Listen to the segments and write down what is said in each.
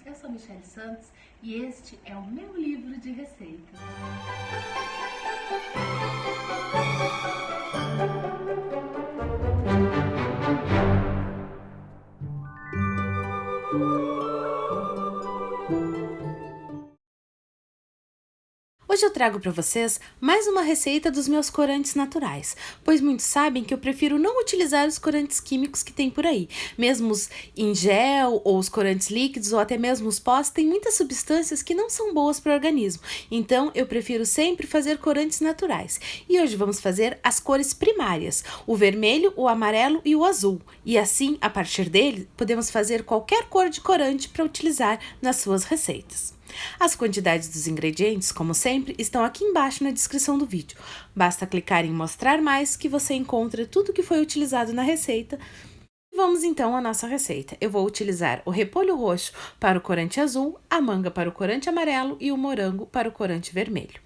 Eu sou Michele Santos e este é o meu livro de receitas. Hoje eu trago para vocês mais uma receita dos meus corantes naturais, pois muitos sabem que eu prefiro não utilizar os corantes químicos que tem por aí. Mesmo os em gel ou os corantes líquidos ou até mesmo os pós têm muitas substâncias que não são boas para o organismo. Então eu prefiro sempre fazer corantes naturais. E hoje vamos fazer as cores primárias, o vermelho, o amarelo e o azul. E assim, a partir dele, podemos fazer qualquer cor de corante para utilizar nas suas receitas. As quantidades dos ingredientes, como sempre, estão aqui embaixo na descrição do vídeo. Basta clicar em mostrar mais que você encontra tudo que foi utilizado na receita. Vamos então à nossa receita. Eu vou utilizar o repolho roxo para o corante azul, a manga para o corante amarelo e o morango para o corante vermelho.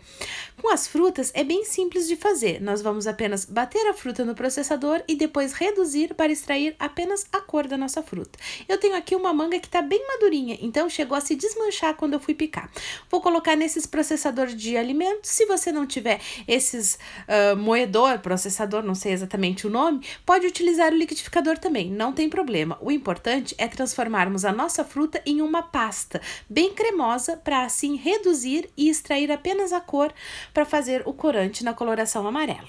Com as frutas é bem simples de fazer. Nós vamos apenas bater a fruta no processador e depois reduzir para extrair apenas a cor da nossa fruta. Eu tenho aqui uma manga que está bem madurinha, então chegou a se desmanchar quando eu fui picar. Vou colocar nesses processadores de alimentos. Se você não tiver esses moedor, processador, não sei exatamente o nome, pode utilizar o liquidificador também, não tem problema. O importante é transformarmos a nossa fruta em uma pasta bem cremosa para assim reduzir e extrair apenas a cor para fazer o corante na coloração amarela.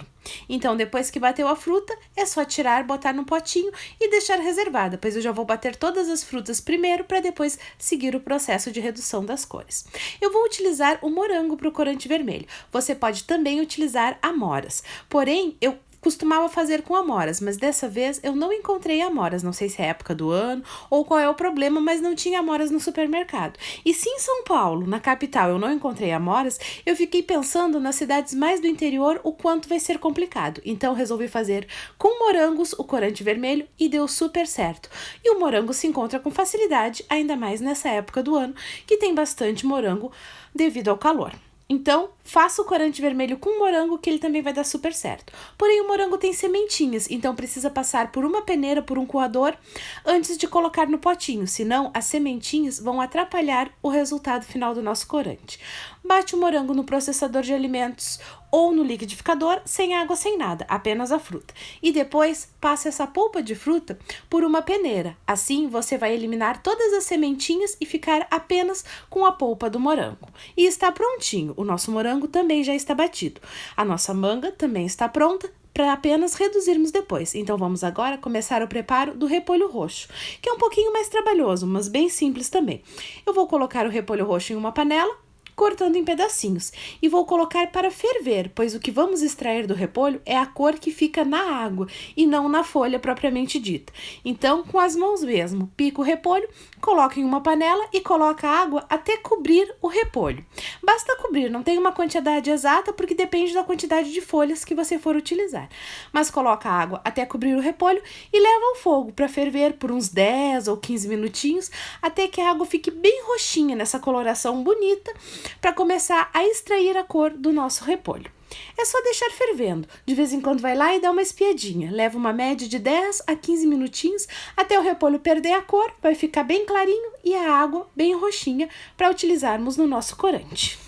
Então, depois que bateu a fruta, é só tirar, botar no potinho e deixar reservada, pois eu já vou bater todas as frutas primeiro para depois seguir o processo de redução das cores. Eu vou utilizar o morango para o corante vermelho. Você pode também utilizar amoras, porém, eu costumava fazer com amoras, mas dessa vez eu não encontrei amoras, não sei se é época do ano ou qual é o problema, mas não tinha amoras no supermercado. E se em São Paulo, na capital, eu não encontrei amoras, eu fiquei pensando nas cidades mais do interior o quanto vai ser complicado. Então resolvi fazer com morangos o corante vermelho e deu super certo. E o morango se encontra com facilidade, ainda mais nessa época do ano, que tem bastante morango devido ao calor. Então, faça o corante vermelho com morango que ele também vai dar super certo. Porém, o morango tem sementinhas, então precisa passar por uma peneira, por um coador, antes de colocar no potinho, senão as sementinhas vão atrapalhar o resultado final do nosso corante. Bate o morango no processador de alimentos ou no liquidificador, sem água, sem nada, apenas a fruta. E depois, passe essa polpa de fruta por uma peneira. Assim, você vai eliminar todas as sementinhas e ficar apenas com a polpa do morango. E está prontinho. O nosso morango também já está batido. A nossa manga também está pronta para apenas reduzirmos depois. Então, vamos agora começar o preparo do repolho roxo, que é um pouquinho mais trabalhoso, mas bem simples também. Eu vou colocar o repolho roxo em uma panela, cortando em pedacinhos, e vou colocar para ferver, pois o que vamos extrair do repolho é a cor que fica na água e não na folha propriamente dita. Então, com as mãos mesmo, pico o repolho, coloca em uma panela e coloca a água até cobrir o repolho. Basta cobrir, não tem uma quantidade exata porque depende da quantidade de folhas que você for utilizar. Mas coloca a água até cobrir o repolho e leva ao fogo para ferver por uns 10 ou 15 minutinhos, até que a água fique bem roxinha nessa coloração bonita, para começar a extrair a cor do nosso repolho. É só deixar fervendo, de vez em quando vai lá e dá uma espiadinha, leva uma média de 10 a 15 minutinhos até o repolho perder a cor, vai ficar bem clarinho e a água bem roxinha para utilizarmos no nosso corante.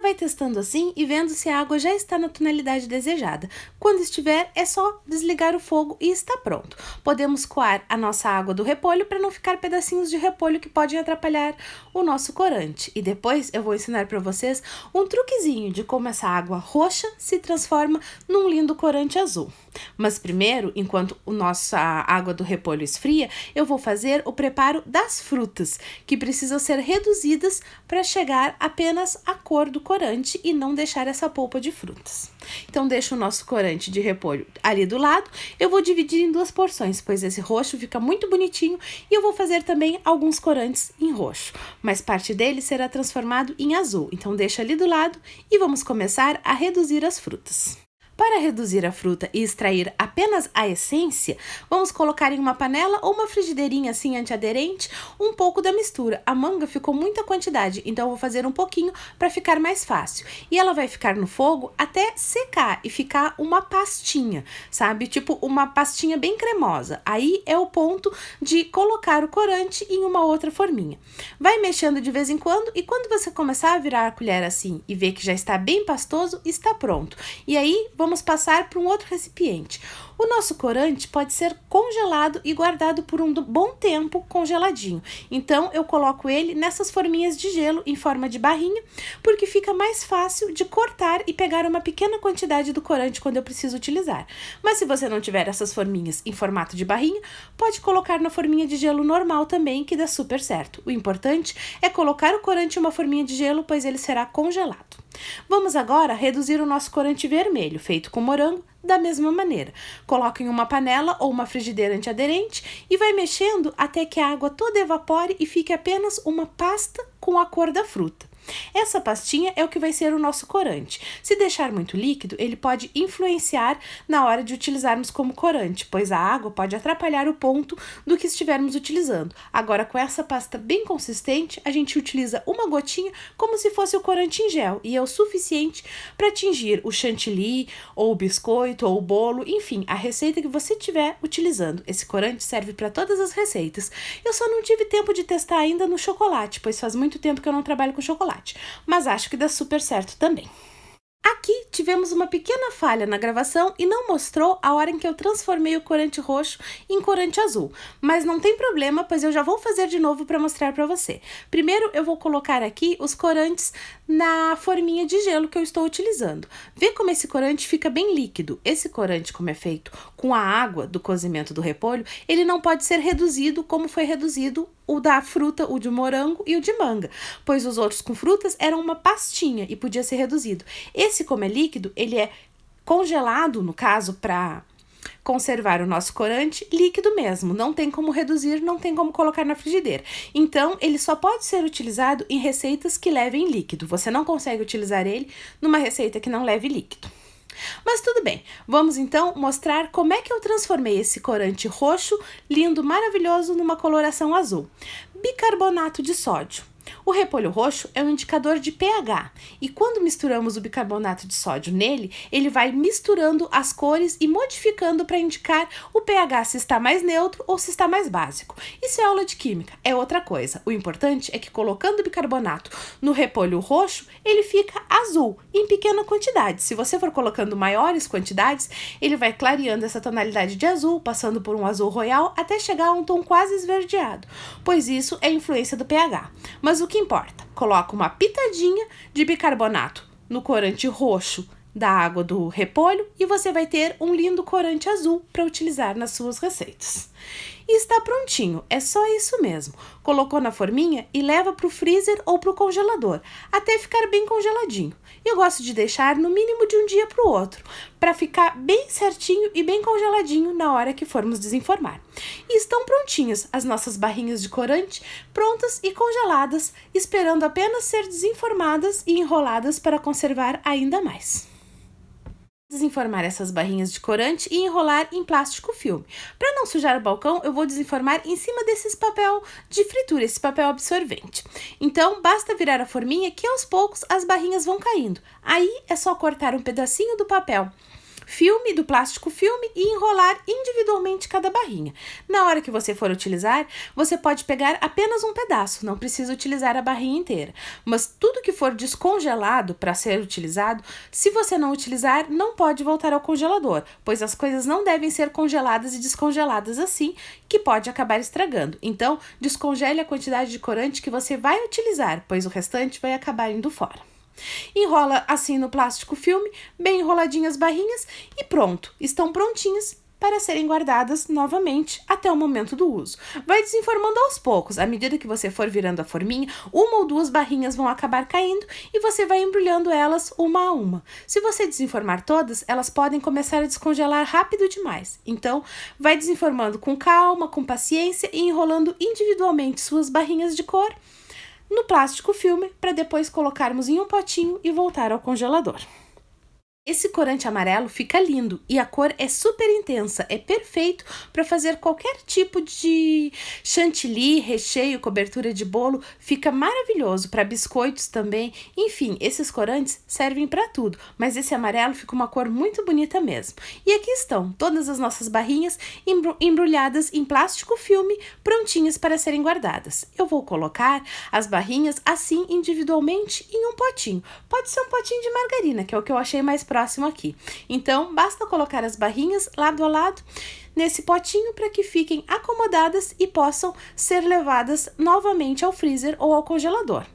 Vai testando assim e vendo se a água já está na tonalidade desejada. Quando estiver, é só desligar o fogo e está pronto. Podemos coar a nossa água do repolho para não ficar pedacinhos de repolho que podem atrapalhar o nosso corante. E depois eu vou ensinar para vocês um truquezinho de como essa água roxa se transforma num lindo corante azul. Mas primeiro, enquanto a nossa água do repolho esfria, eu vou fazer o preparo das frutas, que precisam ser reduzidas para chegar apenas à cor do corante e não deixar essa polpa de frutas. Então, deixo o nosso corante de repolho ali do lado. Eu vou dividir em duas porções, pois esse roxo fica muito bonitinho e eu vou fazer também alguns corantes em roxo, mas parte dele será transformado em azul. Então, deixa ali do lado e vamos começar a reduzir as frutas. Para reduzir a fruta e extrair apenas a essência, vamos colocar em uma panela ou uma frigideirinha assim antiaderente um pouco da mistura. A manga ficou muita quantidade, então eu vou fazer um pouquinho para ficar mais fácil. E ela vai ficar no fogo até secar e ficar uma pastinha, sabe? Tipo uma pastinha bem cremosa. Aí é o ponto de colocar o corante em uma outra forminha. Vai mexendo de vez em quando e quando você começar a virar a colher assim e ver que já está bem pastoso, está pronto. E aí vamos passar para um outro recipiente. O nosso corante pode ser congelado e guardado por um bom tempo congeladinho. Então eu coloco ele nessas forminhas de gelo em forma de barrinha, porque fica mais fácil de cortar e pegar uma pequena quantidade do corante quando eu preciso utilizar. Mas se você não tiver essas forminhas em formato de barrinha, pode colocar na forminha de gelo normal também, que dá super certo. O importante é colocar o corante em uma forminha de gelo, pois ele será congelado. Vamos agora reduzir o nosso corante vermelho, feito com morango, da mesma maneira. Coloque em uma panela ou uma frigideira antiaderente e vai mexendo até que a água toda evapore e fique apenas uma pasta com a cor da fruta. Essa pastinha é o que vai ser o nosso corante. Se deixar muito líquido, ele pode influenciar na hora de utilizarmos como corante, pois a água pode atrapalhar o ponto do que estivermos utilizando. Agora, com essa pasta bem consistente, a gente utiliza uma gotinha como se fosse o corante em gel e é o suficiente para atingir o chantilly, ou o biscoito, ou o bolo, enfim, a receita que você estiver utilizando. Esse corante serve para todas as receitas. Eu só não tive tempo de testar ainda no chocolate, pois faz muito tempo que eu não trabalho com chocolate. Mas acho que dá super certo também. Aqui tivemos uma pequena falha na gravação e não mostrou a hora em que eu transformei o corante roxo em corante azul. Mas não tem problema, pois eu já vou fazer de novo para mostrar para você. Primeiro eu vou colocar aqui os corantes na forminha de gelo que eu estou utilizando. Vê como esse corante fica bem líquido. Esse corante, como é feito com a água do cozimento do repolho, ele não pode ser reduzido como foi reduzido o da fruta, o de morango e o de manga, pois os outros com frutas eram uma pastinha e podia ser reduzido. Esse, como é líquido, ele é congelado, no caso, para conservar o nosso corante líquido mesmo. Não tem como reduzir, não tem como colocar na frigideira. Então, ele só pode ser utilizado em receitas que levem líquido. Você não consegue utilizar ele numa receita que não leve líquido. Mas tudo bem, vamos então mostrar como é que eu transformei esse corante roxo, lindo, maravilhoso, numa coloração azul. Bicarbonato de sódio. O repolho roxo é um indicador de pH e quando misturamos o bicarbonato de sódio nele, ele vai misturando as cores e modificando para indicar o pH se está mais neutro ou se está mais básico. Isso é aula de química, é outra coisa. O importante é que colocando o bicarbonato no repolho roxo, ele fica azul em pequena quantidade. Se você for colocando maiores quantidades, ele vai clareando essa tonalidade de azul, passando por um azul royal até chegar a um tom quase esverdeado, pois isso é influência do pH. Mas o que importa? Coloca uma pitadinha de bicarbonato no corante roxo da água do repolho e você vai ter um lindo corante azul para utilizar nas suas receitas. E está prontinho, é só isso mesmo. Colocou na forminha e leva para o freezer ou para o congelador, até ficar bem congeladinho. Eu gosto de deixar no mínimo de um dia para o outro, para ficar bem certinho e bem congeladinho na hora que formos desenformar. E estão prontinhas as nossas barrinhas de corante, prontas e congeladas, esperando apenas ser desenformadas e enroladas para conservar ainda mais. Desenformar essas barrinhas de corante e enrolar em plástico filme. Para não sujar o balcão, eu vou desenformar em cima desses papel de fritura, esse papel absorvente. Então, basta virar a forminha que aos poucos as barrinhas vão caindo. Aí é só cortar um pedacinho do papel filme, do plástico filme e enrolar individualmente cada barrinha. Na hora que você for utilizar, você pode pegar apenas um pedaço, não precisa utilizar a barrinha inteira. Mas tudo que for descongelado para ser utilizado, se você não utilizar, não pode voltar ao congelador, pois as coisas não devem ser congeladas e descongeladas assim, que pode acabar estragando. Então, descongele a quantidade de corante que você vai utilizar, pois o restante vai acabar indo fora. Enrola assim no plástico filme, bem enroladinhas as barrinhas e pronto, estão prontinhas para serem guardadas novamente até o momento do uso. Vai desenformando aos poucos, à medida que você for virando a forminha, uma ou duas barrinhas vão acabar caindo e você vai embrulhando elas uma a uma. Se você desenformar todas, elas podem começar a descongelar rápido demais. Então, vai desenformando com calma, com paciência e enrolando individualmente suas barrinhas de cor no plástico filme para depois colocarmos em um potinho e voltar ao congelador. Esse corante amarelo fica lindo e a cor é super intensa, é perfeito para fazer qualquer tipo de chantilly, recheio, cobertura de bolo, fica maravilhoso para biscoitos também. Enfim, esses corantes servem para tudo, mas esse amarelo fica uma cor muito bonita mesmo. E aqui estão todas as nossas barrinhas embrulhadas em plástico filme, prontinhas para serem guardadas. Eu vou colocar as barrinhas assim individualmente em um potinho. Pode ser um potinho de margarina, que é o que eu achei mais próximo aqui. Então, basta colocar as barrinhas lado a lado nesse potinho para que fiquem acomodadas e possam ser levadas novamente ao freezer ou ao congelador.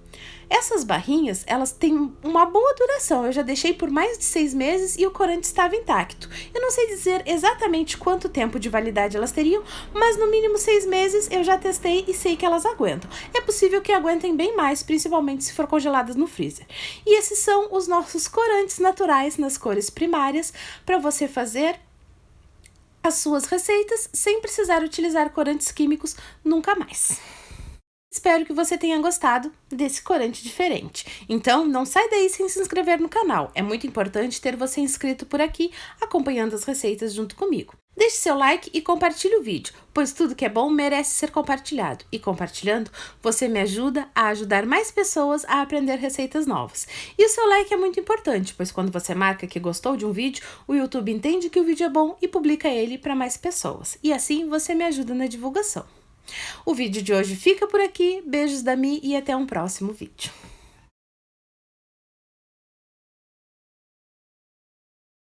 Essas barrinhas, elas têm uma boa duração, eu já deixei por mais de 6 meses e o corante estava intacto. Eu não sei dizer exatamente quanto tempo de validade elas teriam, mas no mínimo 6 meses eu já testei e sei que elas aguentam. É possível que aguentem bem mais, principalmente se for congeladas no freezer. E esses são os nossos corantes naturais nas cores primárias para você fazer as suas receitas sem precisar utilizar corantes químicos nunca mais. Espero que você tenha gostado desse corante diferente. Então, não sai daí sem se inscrever no canal. É muito importante ter você inscrito por aqui, acompanhando as receitas junto comigo. Deixe seu like e compartilhe o vídeo, pois tudo que é bom merece ser compartilhado. E compartilhando, você me ajuda a ajudar mais pessoas a aprender receitas novas. E o seu like é muito importante, pois quando você marca que gostou de um vídeo, o YouTube entende que o vídeo é bom e publica ele para mais pessoas. E assim você me ajuda na divulgação. O vídeo de hoje fica por aqui, beijos da Mi e até um próximo vídeo.